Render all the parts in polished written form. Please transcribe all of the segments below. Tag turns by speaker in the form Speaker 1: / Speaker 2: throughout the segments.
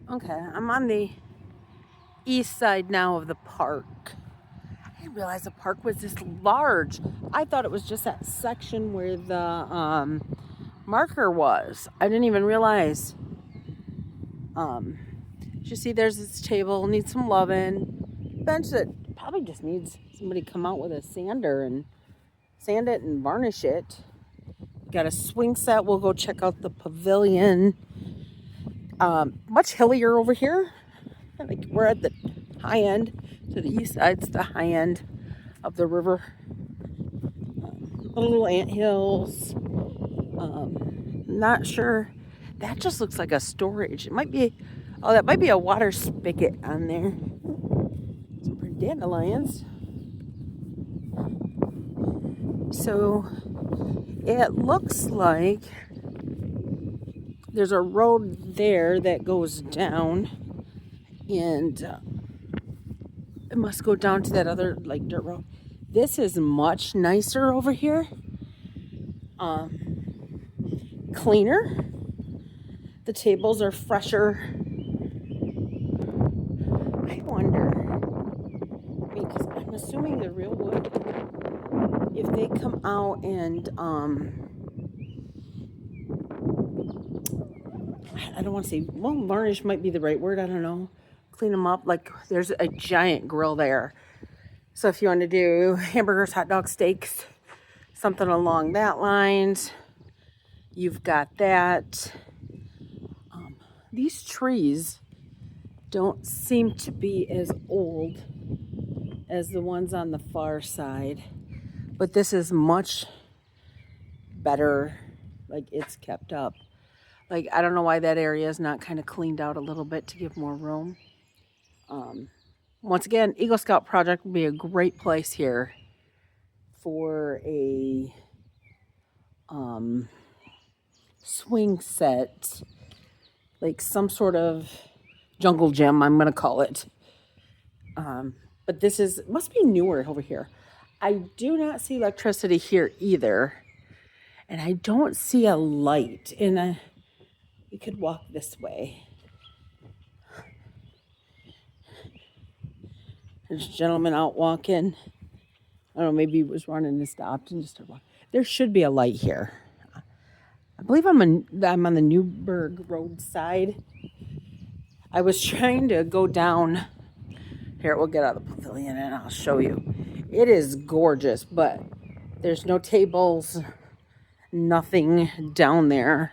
Speaker 1: Okay, I'm on the east side now of the park. I didn't realize the park was this large. I thought it was just that section where the marker was. I didn't even realize. You see, there's this table, needs some loving. Bench that probably just needs somebody to come out with a sander and sand it and varnish it. Got a swing set. We'll go check out the pavilion. Much hillier over here. Like we're at the high end. To the east side's the high end of the river. Little ant hills. Not sure. That just looks like a storage. It might be. Oh, that might be a water spigot on there. Some pretty dandelions. So it looks like there's a road there that goes down, and it must go down to that other like dirt road. This is much nicer over here. Cleaner. The tables are fresher. I wonder, because I'm assuming the real wood, if they come out and I don't want to say, well, varnish might be the right word, I don't know, clean them up. Like there's a giant grill there, so if you want to do hamburgers, hot dogs, steaks, something along that lines, you've got that. These trees don't seem to be as old as the ones on the far side, but this is much better. Like it's kept up. Like I don't know why that area is not kind of cleaned out a little bit to give more room. Once again, Eagle Scout Project would be a great place here for a swing set, like some sort of jungle gym, I'm gonna call it. But this must be newer over here. I do not see electricity here either, and I don't see a light. And we could walk this way. There's a gentleman out walking. I don't know, maybe he was running and stopped and just started walking. There should be a light here. I believe I'm on the Newburgh Road side. I was trying to go down. Here, we'll get out of the pavilion and I'll show you. It is gorgeous, but there's no tables, nothing down there.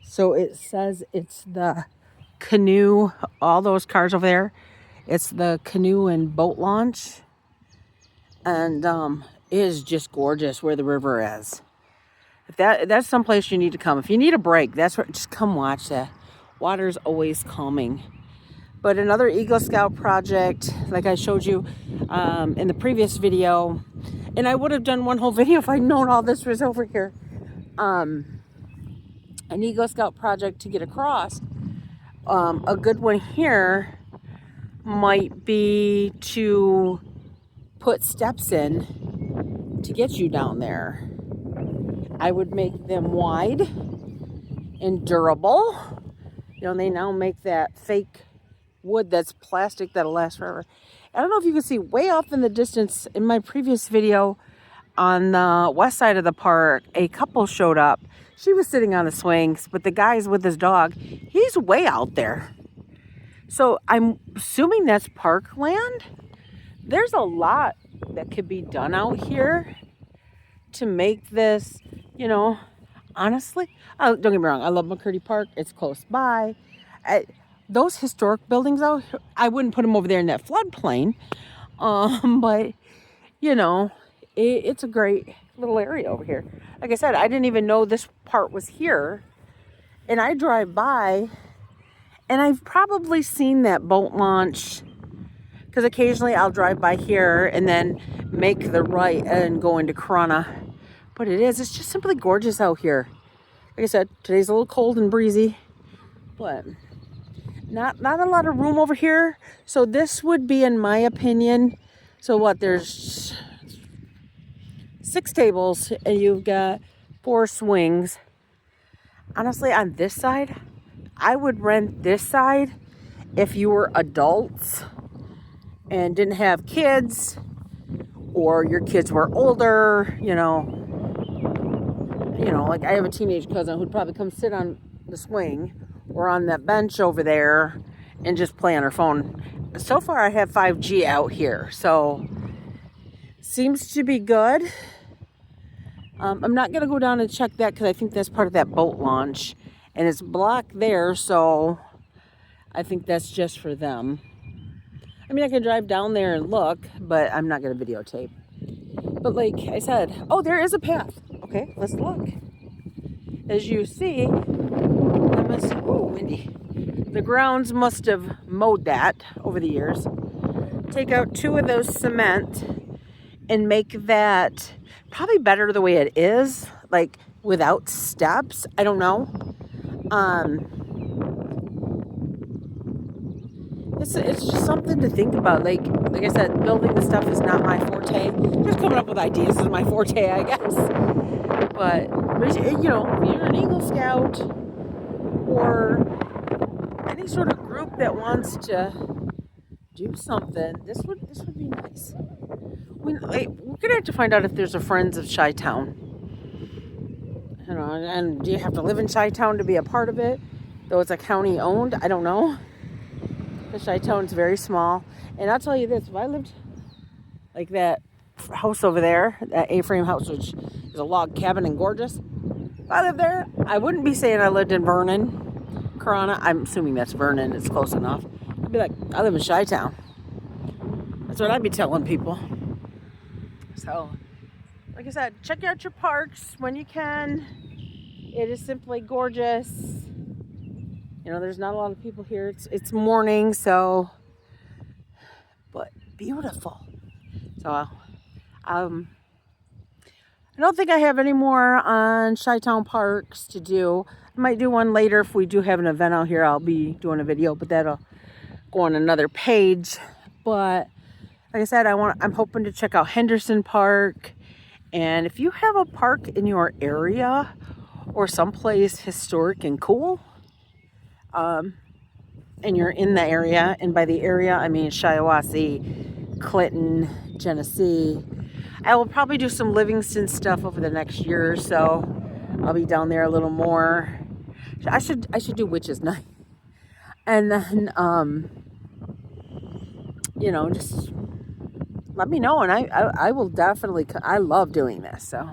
Speaker 1: So it says it's the canoe, all those cars over there. It's the canoe and boat launch. And it is just gorgeous where the river is. If that's someplace you need to come. If you need a break, that's where, just come watch that. Water's always calming. But another Eagle Scout project, like I showed you in the previous video, and I would have done one whole video if I'd known all this was over here. An Eagle Scout project to get across. A good one here might be to put steps in to get you down there. I would make them wide and durable. You know, they now make that fake wood that's plastic that'll last forever. I don't know if you can see way off in the distance in my previous video on the west side of the park, a couple showed up. She was sitting on the swings, but the guy's with his dog. He's way out there. So I'm assuming that's parkland. There's a lot that could be done out here to make this, you know, honestly, don't get me wrong, I love McCurdy Park. It's close by. Those historic buildings out here, I wouldn't put them over there in that floodplain. But, you know, it's a great little area over here. Like I said, I didn't even know this part was here. And I drive by, and I've probably seen that boat launch, because occasionally I'll drive by here and then make the right and go into Corona. But it's just simply gorgeous out here. Like I said, today's a little cold and breezy, but not a lot of room over here. So this would be, in my opinion, so what, there's 6 tables and you've got 4 swings. honestly, on this side, I would rent this side if you were adults and didn't have kids, or your kids were older, like I have a teenage cousin who'd probably come sit on the swing or on that bench over there and just play on her phone. So far I have 5G out here, so seems to be good. I'm not going to go down and check that because I think that's part of that boat launch. And it's blocked there, so I think that's just for them. I mean, I can drive down there and look, but I'm not going to videotape. But like I said, oh, there is a path. Okay, let's look. As you see, windy. The grounds must have mowed that over the years. Take out 2 of those cement and make that probably better the way it is, like without steps. I don't know. It's just something to think about. Like I said, building the stuff is not my forte. Just coming up with ideas is my forte, I guess. But if you're an Eagle Scout or any sort of group that wants to do something, this would be nice. We're gonna have to find out if there's a Friends of Shiatown. And do you have to live in Shiatown to be a part of it? Though it's a county owned, I don't know. The Shiatown's very small. And I'll tell you this, if I lived like that house over there, that A-frame house, which is a log cabin and gorgeous, if I lived there, I wouldn't be saying I lived in Vernon, Corona. I'm assuming that's Vernon, it's close enough. I'd be like, I live in Shiatown. That's what I'd be telling people. So, like I said, check out your parks when you can. It is simply gorgeous. There's not a lot of people here. It's morning, so, but beautiful. So, I don't think I have any more on Shiatown parks to do. I might do one later if we do have an event out here. I'll be doing a video, but that'll go on another page. But like I said, I'm hoping to check out Henderson Park. And if you have a park in your area or someplace historic and cool, and you're in the area, and by the area I mean Shiawassee, Clinton, Genesee, I will probably do some Livingston stuff over the next year or so. I'll be down there a little more. I should do Witches Night, and then just let me know, and I will definitely. I love doing this, so